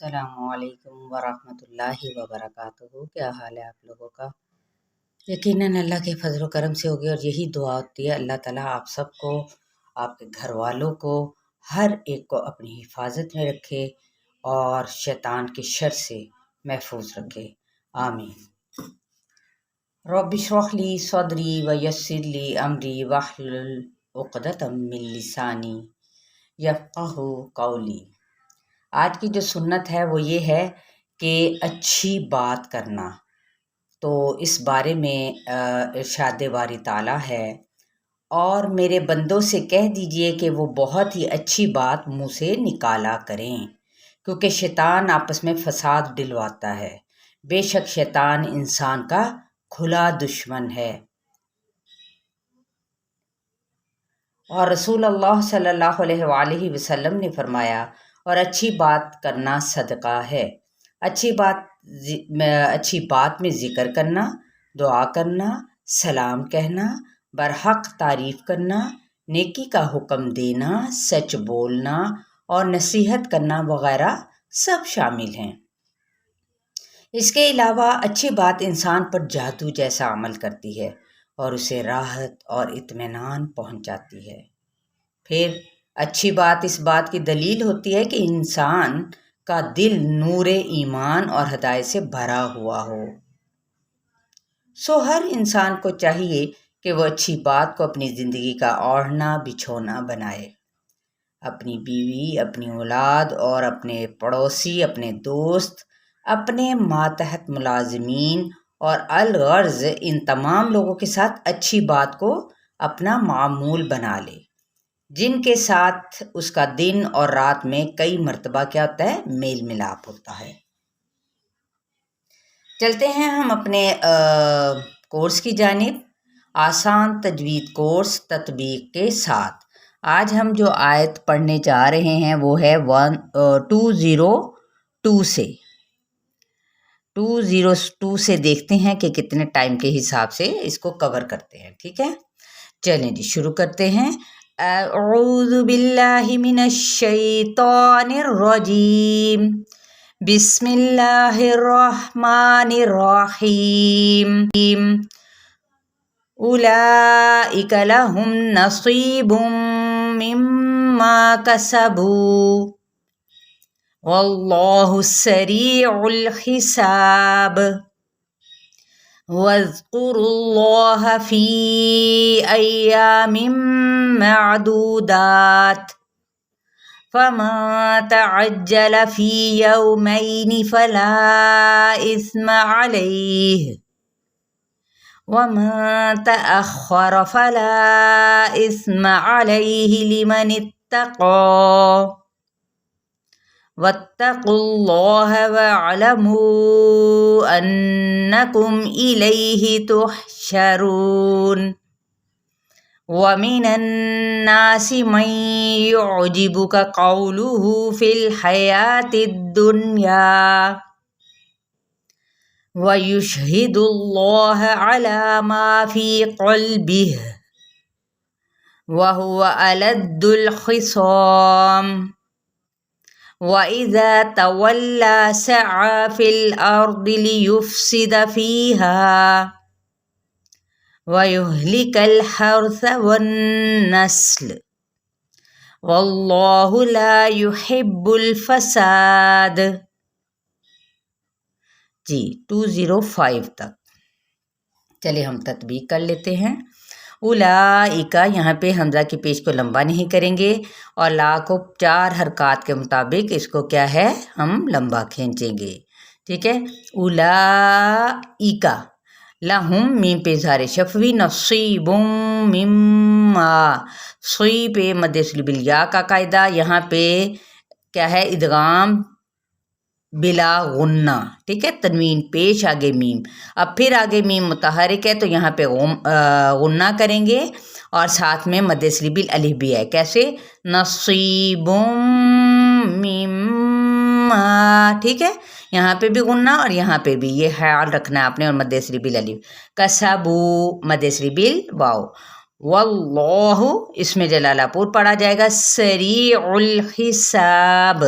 السلام علیکم ورحمۃ اللہ وبرکاتہ۔ کیا حال ہے آپ لوگوں کا؟ یقیناً اللہ کے فضل و کرم سے ہوگی، اور یہی دعا ہوتی ہے اللہ تعالیٰ آپ سب کو، آپ کے گھر والوں کو، ہر ایک کو اپنی حفاظت میں رکھے اور شیطان کے شر سے محفوظ رکھے، آمین۔ رب اشرح لی صدری ویسر لی امری واحلل عقدۃ من لسانی یفقہوا قولی۔ آج کی جو سنت ہے وہ یہ ہے کہ اچھی بات کرنا، تو اس بارے میں ارشاد باری تعالیٰ ہے، اور میرے بندوں سے کہہ دیجئے کہ وہ بہت ہی اچھی بات منہ سے نکالا کریں، کیونکہ شیطان آپس میں فساد ڈلواتا ہے۔ بے شک شیطان انسان کا کھلا دشمن ہے، اور رسول اللہ صلی اللہ علیہ وآلہ وسلم نے فرمایا، اور اچھی بات کرنا صدقہ ہے۔ اچھی بات میں ذکر کرنا، دعا کرنا، سلام کہنا، برحق تعریف کرنا، نیکی کا حکم دینا، سچ بولنا اور نصیحت کرنا وغیرہ سب شامل ہیں۔ اس کے علاوہ اچھی بات انسان پر جادو جیسا عمل کرتی ہے اور اسے راحت اور اطمینان پہنچاتی ہے۔ پھر اچھی بات اس بات کی دلیل ہوتی ہے کہ انسان کا دل نور ایمان اور ہدایت سے بھرا ہوا ہو۔ ہر انسان کو چاہیے کہ وہ اچھی بات کو اپنی زندگی کا اوڑھنا بچھونا بنائے۔ اپنی بیوی، اپنی اولاد اور اپنے پڑوسی، اپنے دوست، اپنے ماتحت ملازمین اور الغرض ان تمام لوگوں کے ساتھ اچھی بات کو اپنا معمول بنا لے، جن کے ساتھ اس کا دن اور رات میں کئی مرتبہ کیا ہوتا ہے، میل ملاپ ہوتا ہے۔ چلتے ہیں ہم اپنے کورس کی جانب، آسان تجوید کورس تطبیق کے ساتھ۔ آج ہم جو آیت پڑھنے جا رہے ہیں وہ ہے 202 سے 202 سے دیکھتے ہیں کہ کتنے ٹائم کے حساب سے اس کو کور کرتے ہیں، ٹھیک ہے؟ چلیں جی شروع کرتے ہیں۔ اعوذ باللہ من الشیطان الرجیم، بسم اللہ الرحمن الرحیم۔ اولئک لہم نصیب مما کسبوا واللہ سریع الحساب۔ واذکروا اللہ فی ایام معدودات، فمن تعجل فی یومین فلا اثم علیہ، ومن تأخر فلا اثم علیہ لمن اتقى، واتقوا اللہ واعلموا انکم الیہ تحشرون۔ ومن الناس من يعجبك قوله في الحياة الدنيا ويشهد الله على ما في قلبه وهو ألد الخصام، وإذا تولى سعى في الأرض ليفسد فيها وَيُهْلِكَ الْحَرْثَ وَالنَّسْلَ وَاللَّهُ لَا يُحِبُّ الْفَسَادَ۔ جی 205 تک چلے ہم تطبیق کر لیتے ہیں۔ اولئک، یہاں پہ حمزہ کی پیش کو لمبا نہیں کریں گے، اور لا کو 4 حرکات کے مطابق اس کو کیا ہے، ہم لمبا کھینچیں گے، ٹھیک ہے؟ اولئک لہم، میم پہ اظہار شفوی، نصیب مما، صی پہ مد اصلی بالیا کا قاعدہ، یہاں پہ کیا ہے، ادغام بلا غنہ، ٹھیک ہے؟ تنوین پیش، آگے میم، اب پھر آگے میم متحرک ہے تو یہاں پہ غنہ کریں گے، اور ساتھ میں مد اصلی بالالف بھی ہے، کیسے، نصیب مما، ٹھیک ہے؟ یہاں پہ بھی غنہ اور یہاں پہ بھی، یہ خیال رکھنا ہے آپ نے، اور مد اصلی بالالف، کسبو مد اصلی بالواو، واللہ اس میں جلالہ پور پڑھا جائے گا، سریع الحساب،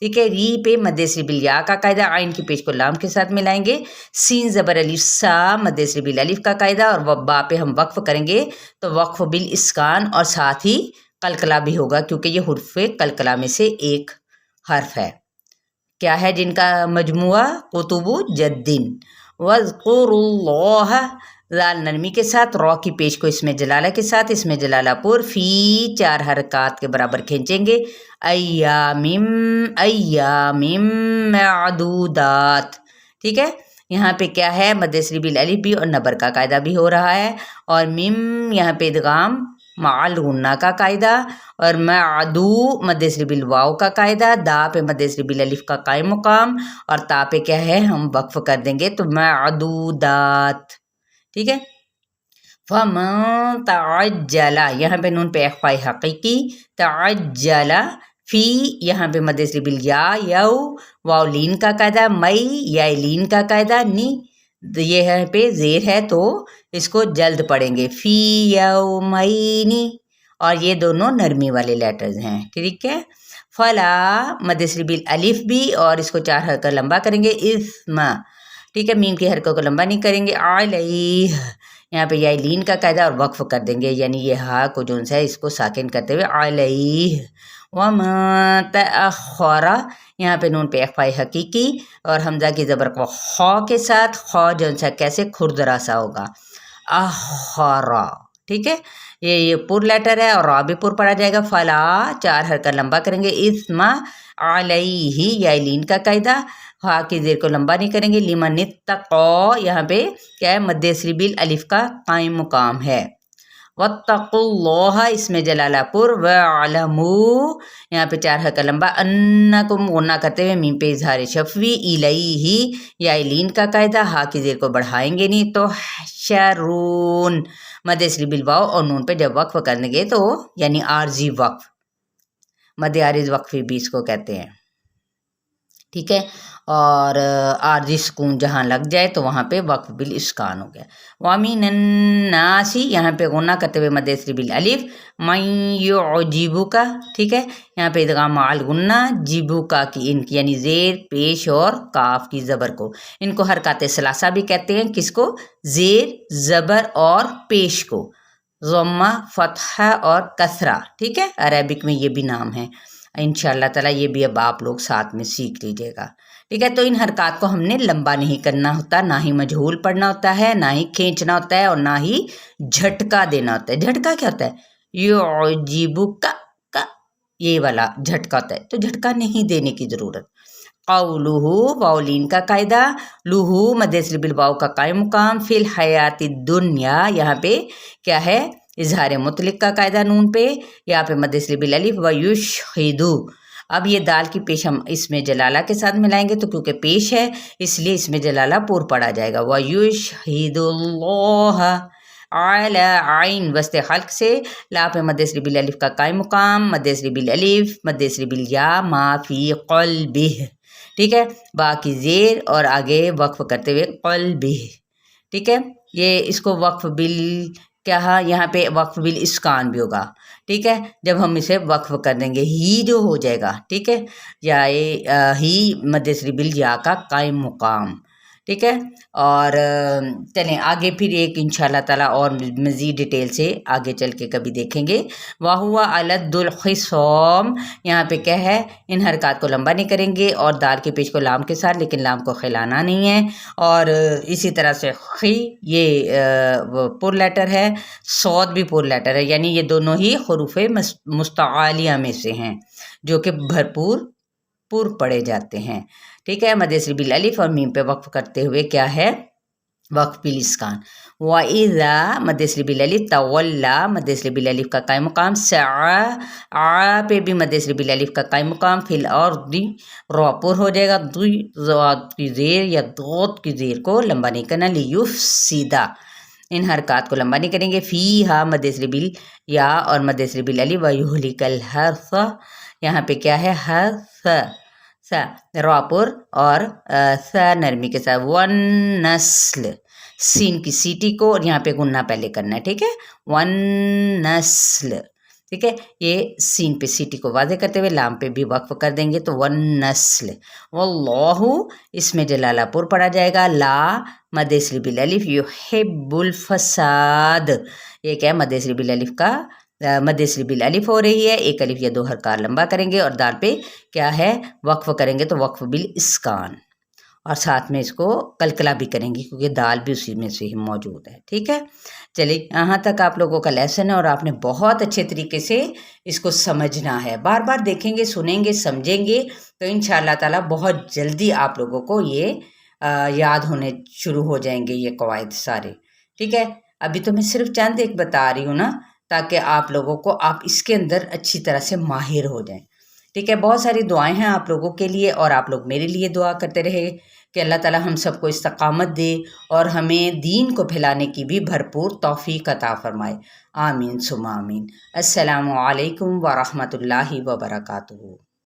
ٹھیک ہے. ری پہ مد صری بالیا کا قاعدہ, عین کی پیش کو لام کے ساتھ ملائیں گے. سین زبر الف سا مد صری بالالف کا قاعدہ, اور با پہ ہم وقف کریں گے تو وقف بالاسکان, اور ساتھ ہی قلقلہ بھی ہوگا کیونکہ یہ حروف قلقلہ میں سے ایک حرف ہے. کیا ہے جن کا مجموعہ؟ قطب جدن. وَاذْكُرُوا اللَّهَ لال نرمی کے ساتھ, رو کی پیش کو اس میں جلالہ کے ساتھ, اس میں جلالہ پور, فی 4 حرکات کے برابر کھینچیں گے. ایام معدودات. ٹھیک ہے. یہاں پہ کیا ہے؟ مد صری بالالف بھی اور نبر کا قاعدہ بھی ہو رہا ہے, اور مم یہاں پہ ادغام مع الغنہ کا قاعدہ, اور معدو مد صری بالواو کا قاعدہ, دا پہ مد صری بالالف کا قائم مقام, اور تا پہ کیا ہے ہم وقف کر دیں گے تو معدودات. ٹھیک ہے. فمن تعجل, یہاں پہ نون پہ اخفاء حقیقی, تعجل فی یہاں پہ مد صری بالیا یو واو لین کا قاعدہ, مئی یا لین کا قاعدہ, نی یہ یہاں پہ زیر ہے تو اس کو جلد پڑھیں گے, فی یومینی, اور یہ دونوں نرمی والے لیٹرز ہیں. ٹھیک ہے. فلا مد صری بالالف بھی, اور اس کو 4 حرکت لمبا کریں گے. اسم, ٹھیک ہے, میم کی حرکت کو لمبا نہیں کریں گے. علیہ یہاں پہ یا لین کا قاعدہ اور وقف کر دیں گے, یعنی یہ ہا کو جو ہے اس کو ساکن کرتے ہوئے علیہ. وما تأخر یہاں پہ نون پہ اخفاء حقیقی, اور حمزہ کی زبر کو خا کے ساتھ, خا جو سا کیسے کھردرا سا ہوگا, اخرا. ٹھیک ہے. یہ پر لیٹر ہے اور را بھی پر پڑا جائے گا. فلا 4 حرکت لمبا کریں گے. اسم علیہ یا لین کا قاعدہ, ہا کی زیر کو لمبا نہیں کریں گے. لمن اتقوا یہاں پہ کیا ہے مد صری بالالف کا قائم مقام ہے. واتقوا اللہ اس میں جلالہ پور, وَاعْلَمُوا یہاں پہ 4 حرکت لمبا, انکم غنہ کرتے ہوئے میم پہ اظہار شفوی, الیہ یا لین کا قاعدہ, ہا کی زیر کو بڑھائیں گے نہیں تو شرون مد صری بالواو, اور نون پہ جب وقف کرنے گے تو یعنی عارضی وقف, مد عارض وقفی بھی اس کو کہتے ہیں. ٹھیک ہے. اور عارضی سکون جہاں لگ جائے تو وہاں پہ وقف بالاسکان ہو گیا. وَمِنَ النَّاسِ یہاں پہ غنہ کرتے ہوئے مد صری بالالف, مَن يُعْجِبُكَ. ٹھیک ہے. یہاں پہ ادغام مع الغنہ, جِبُكَ کی ان کی یعنی زیر پیش اور کاف کی زبر کو, ان کو حرکات ثلاثہ بھی کہتے ہیں. کس کو؟ زیر, زبر اور پیش کو, ضمہ, فتحہ اور کسرہ. ٹھیک ہے. عربک میں یہ بھی نام ہے. انشاءاللہ تعالیٰ یہ بھی اب آپ لوگ ساتھ میں سیکھ لیجیے گا. ٹھیک ہے. تو ان حرکات کو ہم نے لمبا نہیں کرنا ہوتا, نہ ہی مجہول پڑھنا ہوتا ہے, نہ ہی کھینچنا ہوتا ہے, اور نہ ہی جھٹکا دینا ہوتا ہے. جھٹکا کیا ہوتا ہے؟ یعجبک کا, یہ والا جھٹکا ہوتا ہے, تو جھٹکا نہیں دینے کی ضرورت. قولہ واولین کا قاعدہ, لہو مد صری بالواو کا قائم مقام, فی الحیات الدنیا یہاں پہ کیا ہے اظہار مطلق کا قاعدہ نون پہ, یہاں پہ مد صری بالالف. ویشہدو, اب یہ دال کی پیش ہم اس میں جلالہ کے ساتھ ملائیں گے تو کیونکہ پیش ہے اس لیے اس میں جلالہ پور پڑا جائے گا. وَيُشْهِدُ اللَّهَ عَلَى عَيْن وسط حلق سے, لا پہ مد صری بالالف کا قائم مقام, مد صری بالالف, مد صری بالیا, ما فی قلبہ. ٹھیک ہے. با کی زیر اور آگے وقف کرتے ہوئے قلبہ. ٹھیک ہے. یہ اس کو وقف بال کیا, یہاں پہ وقف بالاسکان بھی ہوگا. ٹھیک ہے. جب ہم اسے وقف کر دیں گے ہی جو ہو جائے گا. ٹھیک ہے. یا ہی مد صری بالیا کا قائم مقام. ٹھیک ہے. اور چلیں آگے پھر ایک انشاءاللہ تعالیٰ اور مزید ڈیٹیل سے آگے چل کے کبھی دیکھیں گے. وَهُوَ أَلَدُّ الْخِصَامِ یہاں پہ کیا ہے ان حرکات کو لمبا نہیں کریں گے, اور دال کے پیش کو لام کے ساتھ, لیکن لام کو خلانا نہیں ہے. اور اسی طرح سے خی یہ پر لیٹر ہے, صاد بھی پر لیٹر ہے, یعنی یہ دونوں ہی حروف مستعالیہ میں سے ہیں جو کہ بھرپور پر پڑے جاتے ہیں. ٹھیک ہے. مد صری بالالف اور میم پہ وقف کرتے ہوئے کیا ہے وقف بالاسکان. وَإِذَا مد صری بالالف, تولا مد صری بالالف کا قائم مقام, سعى آ پہ بھی مد صری بالالف کا قائم مقام, فی الارض را پر ہو جائے گا, ضاد کی زیر یا دوت کی زیر کو لمبا نہیں کرنا, لیفسدا ان حرکات کو لمبا نہیں کریں گے. فیہا مد صری بالیا اور مد صری بالالف, ویہلک الحرث یہاں پہ کیا ہے حرث, را پر اور ث نرمی کے ساتھ, والنسل سین کی سیٹی کو اور یہاں پہ غنہ پہلے کرنا ہے. ٹھیک ہے. والنسل ٹھیک ہے، یہ سین پہ سیٹی کو واضح کرتے ہوئے لام پہ بھی وقف کر دیں گے تو والنسل، واللہ اس میں جلالہ پور پڑھا جائے گا، لا مد اصلی بالالف، یحب الفساد، یہ کیا ہے مد اصلی بالالف کا مد اصلی بالالف ہو رہی ہے، ایک الف یا دو حرکات لمبا کریں گے اور دال پہ کیا ہے وقف کریں گے تو وقف بالاسکان، اور ساتھ میں اس کو کلکلا بھی کریں گے کیونکہ دال بھی اسی میں سے ہی موجود ہے، ٹھیک ہے۔ چلیے یہاں تک آپ لوگوں کا لیسن ہے اور آپ نے بہت اچھے طریقے سے اس کو سمجھنا ہے، بار بار دیکھیں گے، سنیں گے، سمجھیں گے تو انشاءاللہ تعالی بہت جلدی آپ لوگوں کو یہ یاد ہونے شروع ہو جائیں گے یہ قواعد سارے، ٹھیک ہے۔ ابھی تو میں صرف چند ایک بتا رہی ہوں نا تاکہ آپ لوگوں کو آپ اس کے اندر اچھی طرح سے ماہر ہو جائیں، ٹھیک ہے۔ بہت ساری دعائیں ہیں آپ لوگوں کے لیے اور آپ لوگ میرے لیے دعا کرتے رہے کہ اللہ تعالی ہم سب کو استقامت دے اور ہمیں دین کو پھیلانے کی بھی بھرپور توفیق عطا فرمائے، آمین ثم آمین۔ السلام علیکم ورحمۃ اللہ وبرکاتہ۔